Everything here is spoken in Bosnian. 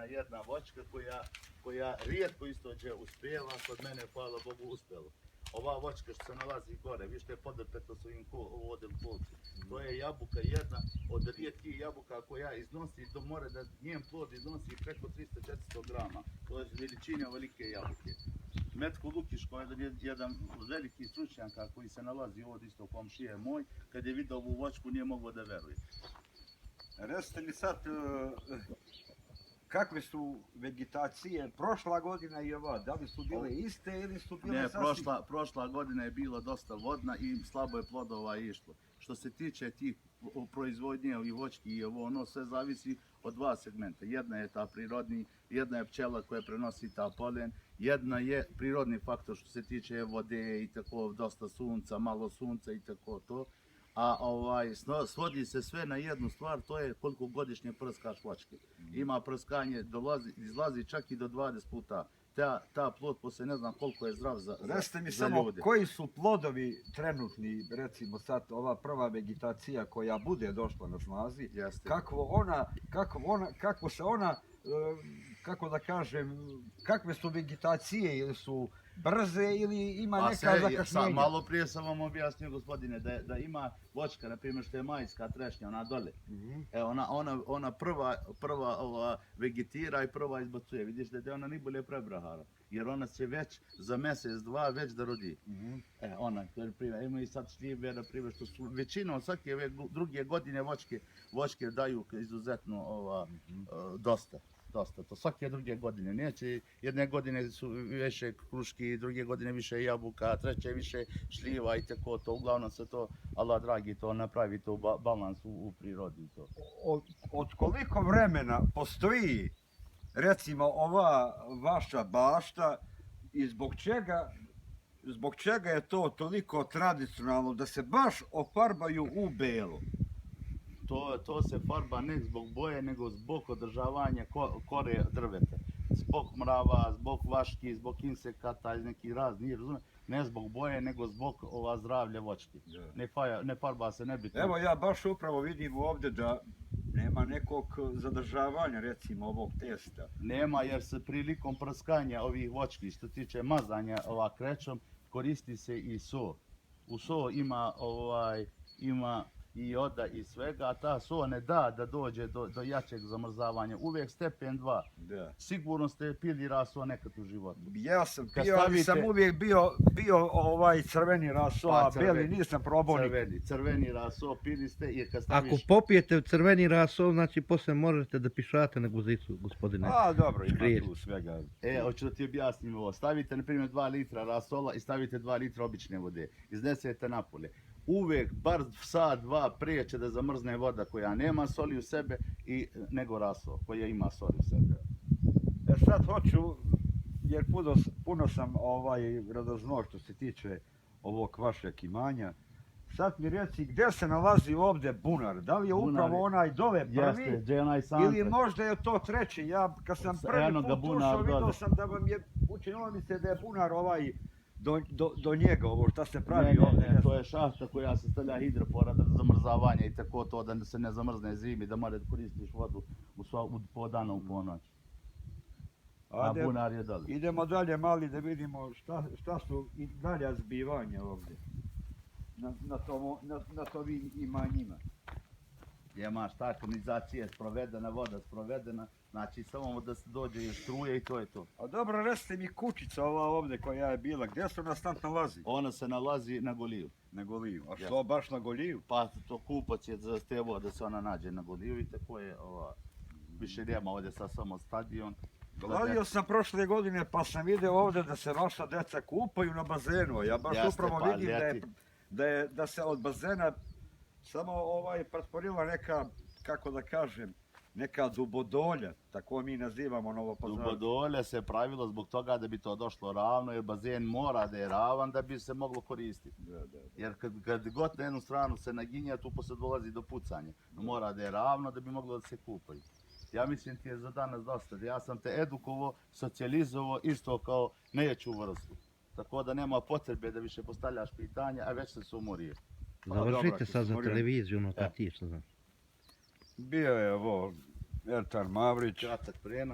jedna voćka koja rijetko istođe uspjeva, kod mene, hvala Bogu, uspjelo. Ova voćka što se nalazi gore, vi što je podrpeto s ovim ovdje kolci, to je jabuka jedna od rijetkih jabuka koja iznosi, to more da njen plod iznosi preko 300-400 grama, to je veličine velike jabuke. Metko Lukiš, koji je jedan veliki stručnjaka koji se nalazi ovdje isto komšije moj, kad je vidio ovu voćku nije mogao da veruje. Recite mi sad, kakve su vegetacije prošla godina i ova? Da li su bile iste ili su bile Ne, sasvim... prošla godina je bila dosta vodna i slabo je plodova išlo. Što se tiče tih proizvodnje i voćki i ovo, ono sve zavisi od dva segmenta. Jedna je ta prirodni, jedna je pčela koja prenosi ta polen, jedna je prirodni faktor što se tiče vode i tako, dosta sunca, malo sunca i tako to. A svodi se sve na jednu stvar, to je koliko godišnje prskaš voćke. Ima prskanje, izlazi čak i do 20 puta. Ta plod poslije ne znam koliko je zdrav za ljude. Recite mi samo, koji su plodovi trenutni, recimo sad ova prva vegetacija koja bude došla na snazi, kako da kažem, kakve su vegetacije, ili su brze ili ima neka zakašnjenja? Malo prije sam vam objasnio, gospodine, da ima voćka, na primjer što je majska trešnja, ona dole. Ona prva vegetira i prva izbacuje. Vidiš da je ona najbolje prebrahara, jer ona će već za mjesec, dva već da rodi. Ima i sad šljive, na primjer, što su većinom svake druge godine voćke daju izuzetno dosta. To svake druge godine, neće, jedne godine su više kruški, druge godine više jabuka, treće više šljiva i tako to, uglavnom se to, Allah dragi, to napravi to balans u prirodi. Od koliko vremena postoji, recimo, ova vaša bašta i zbog čega je to toliko tradicionalno da se baš ofarbaju u belo? To se farba ne zbog boje, nego zbog održavanja kore drveta. Zbog mrava, zbog vaški, zbog insekata i neki razni, ne zbog boje, nego zbog zdravlja voćke. Ne farba se nebitno. Evo ja baš upravo vidim ovdje da nema nekog zadržavanja, recimo, ovog testa. Nema, jer se prilikom prskanja ovih voćki, što tiče mazanja krećom, koristi se i so. U so ima i joda i svega, a ta so ne da dođe do jačeg zamrzavanja. Uvijek stepen 2. Sigurno ste pili raso nekad u životu. Ja sam pio, ali sam uvijek bio crveni raso, a beli nisam probao nikad. Crveni raso pili ste i kad staviš... Ako popijete crveni raso, znači poslije možete da pišate na guzicu, gospodine. A dobro, ima tu svega. Hoću da ti objasnim ovo. Stavite, na primjer, 2 litra rasola i stavite 2 litra obične vode. Iznesete napolje. Uvijek, bar sat, dva prije će da zamrzne voda koja nema soli u sebe nego raso koja ima soli u sebe. Sad hoću, jer puno sam radoznao što se tiče ovog vašeg imanja. Sad mi reci, gdje se nalazi ovdje bunar? Da li je upravo onaj dole prvi? Ili možda je to treći? Ja kad sam prvi put ušao vidio sam da vam je, učinilo mi se da je bunar do njega, ovo šta se pravi ovdje. Ne, to je šahta koja se stavlja hidropora za zamrzavanje i tako to, da se ne zamrzne zimi, da mora da koristiš vodu po danu u ponoć. A bunar je dole. Idemo dalje mali da vidimo šta su i dalja zbivanja ovdje. Na ovim imanjima. Imaš ta kanalizacija je sprovedena, voda sprovedena, znači samo da se dođe i struje i to je to. A dobro, recite mi kućica ova ovdje koja je bila, gdje se ona stant nalazi? Ona se nalazi na Goliju. Na Goliju, a što baš na Goliju? Pa to kupac je za te da se ona nađe na Goliju i tako je više nema ovdje sad samo stadion. Gledio sam prošle godine pa sam vidio ovdje da se vaša deca kupaju na bazenu, ja baš upravo vidim da se od bazena samo pretvorila neka, kako da kažem, neka dubodolja, tako mi nazivamo Novopazar. Dubodolja se pravilo zbog toga da bi to došlo ravno, jer bazen mora da je ravan da bi se moglo koristiti. Jer kad god na jednu stranu se naginja, tu posle dolazi do pucanja. Mora da je ravno da bi moglo da se kupaju. Ja mislim ti je za danas dosta. Ja sam te edukovao, socijalizovao isto kao nejaču vrstu. Tako da nema potrebe da više postavljaš pitanja, a već se umorio. Završite sad za televiziju, ono kad ti što znam. Bio je ovo Ertan Mavrić. Kratak prenos.